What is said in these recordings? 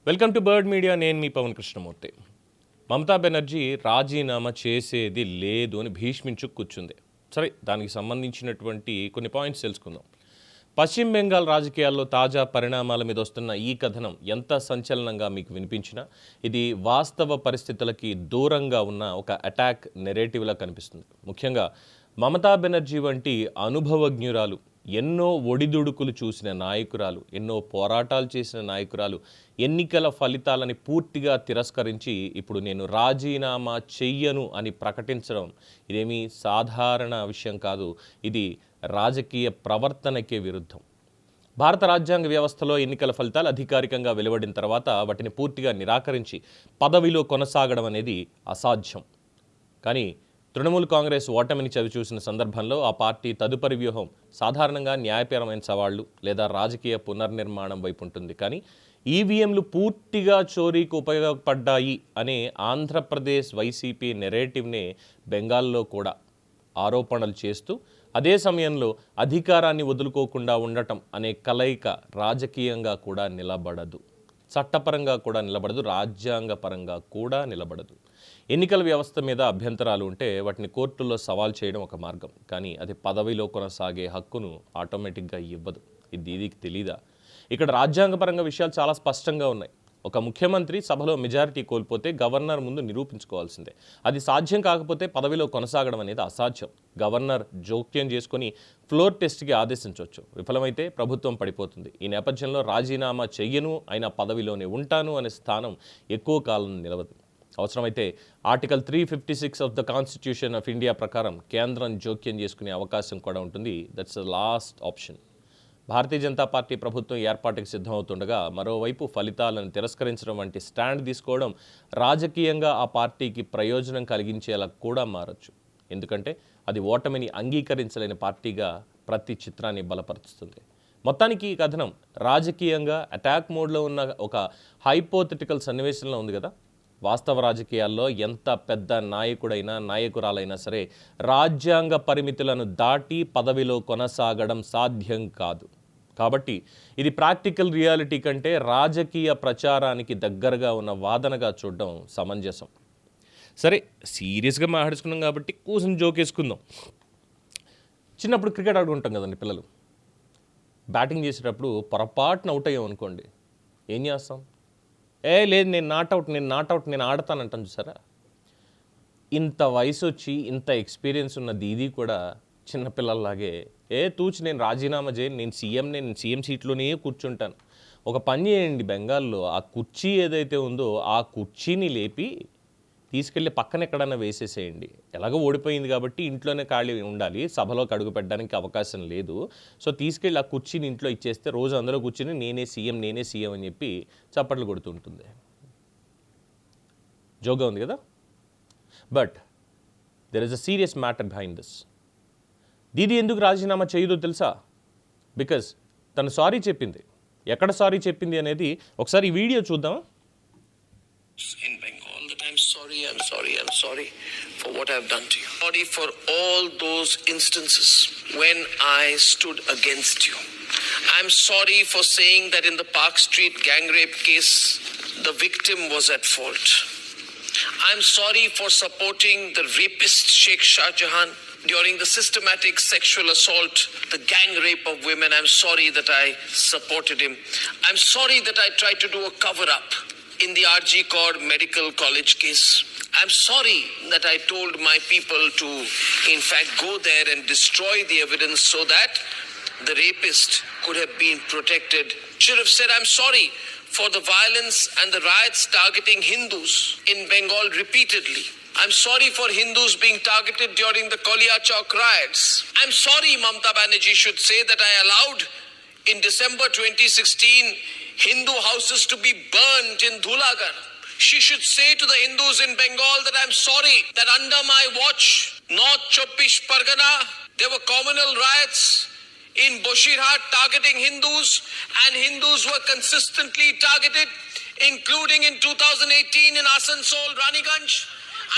Welcome to bird media. నేను మీ పవన్ కృష్ణమూర్తి. మమతా బెనర్జీ రాజీనామా చేసేది లేదు అని భీష్మించు కూర్చుంది. సరే, దానికి సంబంధించినటువంటి కొన్ని పాయింట్స్ తెలుసుకుందాం. పశ్చిమ బెంగాల్ రాజకీయాల్లో తాజా పరిణామాల మీద వస్తున్న ఈ కథనం ఎంత సంచలనంగా మీకు వినిపించినా ఇది వాస్తవ పరిస్థితులకి దూరంగా ఉన్న ఒక అటాక్ నెరేటివ్లా కనిపిస్తుంది. ముఖ్యంగా మమతా బెనర్జీ వంటి అనుభవజ్ఞురాలు, ఎన్నో ఒడిదుడుకులు చూసిన నాయకురాలు, ఎన్నో పోరాటాలు చేసిన నాయకురాలు ఎన్నికల ఫలితాలని పూర్తిగా తిరస్కరించి ఇప్పుడు నేను రాజీనామా చెయ్యను అని ప్రకటించడం ఇదేమీ సాధారణ విషయం కాదు. ఇది రాజకీయ ప్రవర్తనకే విరుద్ధం. భారత రాజ్యాంగ వ్యవస్థలో ఎన్నికల ఫలితాలు అధికారికంగా వెలువడిన తర్వాత వాటిని పూర్తిగా నిరాకరించి పదవిలో కొనసాగడం అనేది అసాధ్యం. కానీ తృణమూల్ కాంగ్రెస్ ఓటమిని చవిచూసిన సందర్భంలో ఆ పార్టీ తదుపరి వ్యూహం సాధారణంగా న్యాయపరమైన సవాళ్లు లేదా రాజకీయ పునర్నిర్మాణం వైపు ఉంటుంది. కానీ ఈవీఎంలు పూర్తిగా చోరీకి ఉపయోగపడ్డాయి అనే ఆంధ్రప్రదేశ్ వైసీపీ నెరేటివ్నే బెంగాల్లో కూడా ఆరోపణలు చేస్తూ అదే సమయంలో అధికారాన్ని వదులుకోకుండా ఉండటం అనే కలయిక రాజకీయంగా కూడా నిలబడదు, చట్టపరంగా కూడా నిలబడదు, రాజ్యాంగపరంగా కూడా నిలబడదు. ఎన్నికల వ్యవస్థ మీద అభ్యంతరాలు ఉంటే వాటిని కోర్టుల్లో సవాల్ చేయడం ఒక మార్గం, కానీ అది పదవిలో కొనసాగే హక్కును ఆటోమేటిక్గా ఇవ్వదు. ఇది తెలీదా? ఇక్కడ రాజ్యాంగపరంగా విషయాలు చాలా స్పష్టంగా ఉన్నాయి. ఒక ముఖ్యమంత్రి సభలో మెజారిటీ కోల్పోతే గవర్నర్ ముందు నిరూపించుకోవాల్సిందే. అది సాధ్యం కాకపోతే పదవిలో కొనసాగడం అనేది అసాధ్యం. గవర్నర్ జోక్యం చేసుకొని ఫ్లోర్ టెస్ట్కి ఆదేశించవచ్చు. విఫలమైతే ప్రభుత్వం పడిపోతుంది. ఈ నేపథ్యంలో రాజీనామా చెయ్యను, అయినా పదవిలోనే ఉంటాను అనే స్థానం ఎక్కువ కాలం నిలవదు. అవసరమైతే article 356 of the constitution of India ప్రకారం కేంద్రం జోక్యం చేసుకునే అవకాశం కూడా ఉంటుంది. That's the last option. Bharatiya Janata party ప్రభుత్వం ఏర్పాటుకు సిద్ధమవుతుండగా మరోవైపు ఫలితాలను తిరస్కరించడం వంటి స్టాండ్ తీసుకోవడం రాజకీయంగా ఆ పార్టీకి ప్రయోజనం కలిగించేలా కూడా మారచ్చు. ఎందుకంటే అది ఓటమిని అంగీకరించలేని పార్టీగా ప్రతి చిత్రాన్ని బలపరుస్తుంది. మొత్తానికి ఈ కథనం రాజకీయంగా అటాక్ మోడ్లో ఉన్న ఒక హైపోథెటికల్ సన్నివేశంలో ఉంది కదా. వాస్తవ రాజకీయాల్లో ఎంత పెద్ద నాయకుడైనా నాయకురాలైనా సరే రాజ్యాంగ పరిమితులను దాటి పదవిలో కొనసాగడం సాధ్యం కాదు. కాబట్టి ఇది ప్రాక్టికల్ రియాలిటీ కంటే రాజకీయ ప్రచారానికి దగ్గరగా ఉన్న వాదనగా చూడడం సమంజసం. సరే, సీరియస్గా మాట్లాడుకున్నాం కాబట్టి కూర్చొని జోకేసుకుందాం. చిన్నప్పుడు క్రికెట్ ఆడుకుంటాం కదండి పిల్లలు. బ్యాటింగ్ చేసేటప్పుడు పొరపాటున అవుట్ అయ్యాం అనుకోండి, ఏం చేస్తాం? లేదు, నేను నాట్అవుట్ నేను ఆడతానంటాను చూసారా. ఇంత వయసు వచ్చి ఇంత ఎక్స్పీరియన్స్ ఉన్న దీదీ కూడా చిన్నపిల్లల్లాగే తూచి నేను రాజీనామా చేయను, నేను సీఎం సీట్లోనే కూర్చుంటాను. ఒక పని చేయండి, బెంగాల్లో ఆ కుర్చీ ఏదైతే ఉందో ఆ కుర్చీని లేపి తీసుకెళ్ళి పక్కన ఎక్కడన్నా వేసేసేయండి. ఎలాగో ఓడిపోయింది కాబట్టి ఇంట్లోనే ఖాళీ ఉండాలి, సభలోకి అడుగు పెట్టడానికి అవకాశం లేదు. సో తీసుకెళ్ళి ఆ కుర్చీని ఇంట్లో ఇచ్చేస్తే రోజు అందులో కూర్చొని నేనే సీఎం అని చెప్పి చప్పట్లు కొడుతుంటుంది. జోగా ఉంది కదా. But there is a serious matter behind this. Didi ఎందుకు రాజీనామా చేయదో తెలుసా? బికాజ్ తను సారీ చెప్పింది. ఎక్కడ సారీ చెప్పింది అనేది ఒకసారి ఈ వీడియో చూద్దామా. I'm sorry for what I've done to you. Sorry for all those instances when I stood against you. I'm sorry for saying that in the Park Street gang rape case, the victim was at fault. I'm sorry for supporting the rapist Sheikh Shah Jahan during the systematic sexual assault, the gang rape of women. I'm sorry that I supported him. I'm sorry that I tried to do a cover-up in the RG Kaur Medical College case. I'm sorry that I told my people to, in fact, go there and destroy the evidence so that the rapist could have been protected. Should have said, I'm sorry for the violence and the riots targeting Hindus in Bengal repeatedly. I'm sorry for Hindus being targeted during the Kolia Chowk riots. I'm sorry Mamata Banerjee should say that I allowed in December 2016 Hindu houses to be burnt in Dhulagar. She should say to the Hindus in Bengal that I'm sorry that under my watch, North Chobbish Pargana, there were communal riots in Boshirhat targeting Hindus, and Hindus were consistently targeted, including in 2018 in Asansol, Raniganj.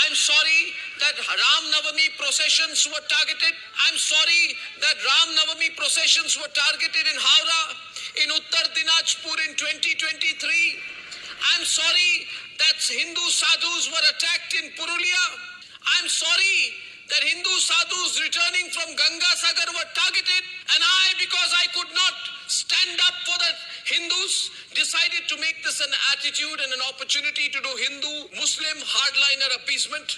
I'm sorry that Ram Navami processions were targeted. I'm sorry that Ram Navami processions were targeted in Howrah, in Uttar Dinajpur in 2023. I'm sorry that Hindu sadhus were attacked in Purulia. I'm sorry that Hindu sadhus returning from Ganga Sagar were targeted, and I, because I could not stand up for the Hindus, decided to make this an attitude and an opportunity to do Hindu-Muslim hardliner appeasement.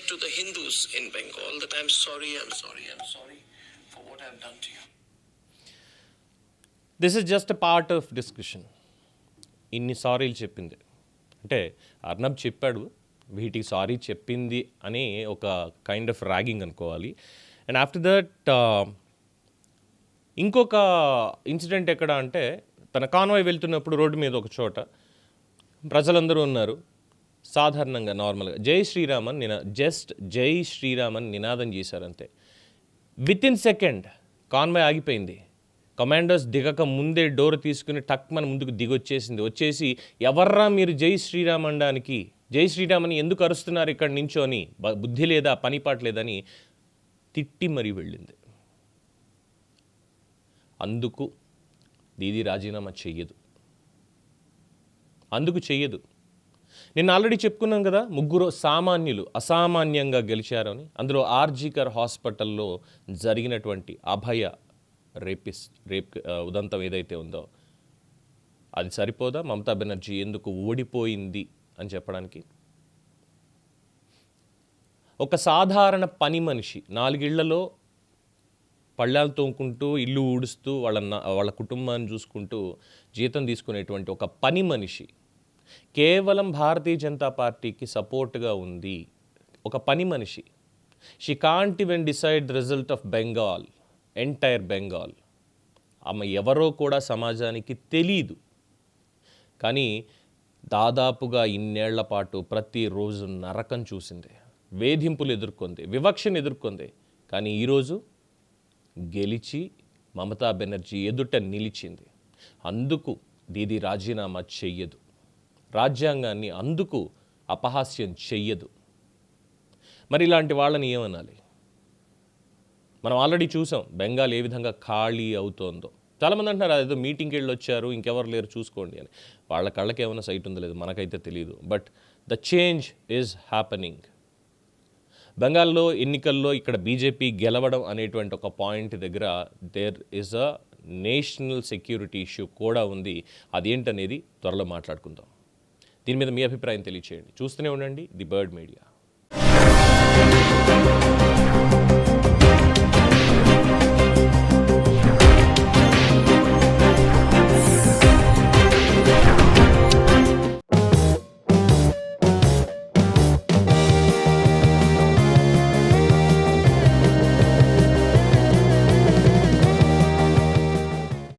To the Hindus in Bengal that I'm sorry for what I've done to you. This is just a part of discussion. ఇన్ని సారీలు చెప్పింది అంటే అర్నబ్ చెప్పాడు, వీటికి sorry చెప్పింది అని ఒక kind of ragging అనుకోవాలి. And after that ఇంకొక ఇన్సిడెంట్ ఎక్కడ అంటే తన కాన్వాయ్ వెళ్తున్నప్పుడు రోడ్డు మీద ఒక చోట ప్రజలందరూ ఉన్నారు. సాధారణంగా నార్మల్గా జై శ్రీరామ్ అని జస్ట్ జై శ్రీరామ్ అని నినాదం చేశారంతే. విత్ ఇన్ సెకండ్ కాన్వాయ్ ఆగిపోయింది. కమాండోస్ దిగక ముందే డోర్ తీసుకుని టక్ మన ముందుకు వచ్చేసి ఎవర్రా మీరు జై శ్రీరామ్ అనడానికి, జై శ్రీరామ్ అని ఎందుకు అరుస్తున్నారు ఇక్కడ నించోని, బుద్ధి లేదా పనిపాటు లేదని తిట్టి మరీ వెళ్ళింది. అందుకు దీదీ రాజీనామా చెయ్యదు. నేను ఆల్రెడీ చెప్పుకున్నాను కదా, ముగ్గురు సామాన్యులు అసామాన్యంగా గెలిచారని. అందులో ఆర్జీకర్ హాస్పిటల్లో జరిగినటువంటి అభయ రేప్ ఉదంతం ఏదైతే ఉందో అది సరిపోదా మమతా బెనర్జీ ఎందుకు ఓడిపోయింది అని చెప్పడానికి? ఒక సాధారణ పని మనిషి 4 ఇళ్లలో పళ్ళాలు తోముకుంటూ ఇల్లు ఊడుస్తూ వాళ్ళ కుటుంబాన్ని చూసుకుంటూ జీతం తీసుకునేటువంటి ఒక పని మనిషి కేవలం భారతీయ జనతా పార్టీకి సపోర్ట్గా ఉంది. ఒక పని మనిషి. She can't even decide the result of Bengal, entire Bengal. ఆమె ఎవరో కూడా సమాజానికి తెలీదు. కానీ దాదాపుగా ఇన్నేళ్ల పాటు ప్రతిరోజు నరకం చూసింది, వేధింపులు ఎదుర్కొంది, వివక్షను ఎదుర్కొంది. కానీ ఈరోజు గెలిచి మమతా బెనర్జీ ఎదుట నిలిచింది. అందుకు దీదీ రాజీనామా చెయ్యదు. రాజ్యాంగాన్ని అందుకు అపహాస్యం చెయ్యదు. మరి ఇలాంటి వాళ్ళని ఏమనాలి? మనం ఆల్రెడీ చూసాం బెంగాల్ ఏ విధంగా ఖాళీ అవుతోందో. చాలామంది అంటున్నారు అదేదో మీటింగ్కి వెళ్ళి వచ్చారు, ఇంకెవరు లేరు చూసుకోండి అని. వాళ్ళ కళ్ళకి ఏమైనా సైట్ ఉందో లేదు మనకైతే తెలియదు. But the change is happening. బెంగాల్లో ఎన్నికల్లో ఇక్కడ బీజేపీ గెలవడం అనేటువంటి ఒక పాయింట్ దగ్గర there is a national security issue కూడా ఉంది. అదేంటనేది త్వరలో మాట్లాడుకుందాం. దీని మీద మీ అభిప్రాయం తెలియచేయండి. చూస్తూనే ఉండండి ది బర్డ్ మీడియా.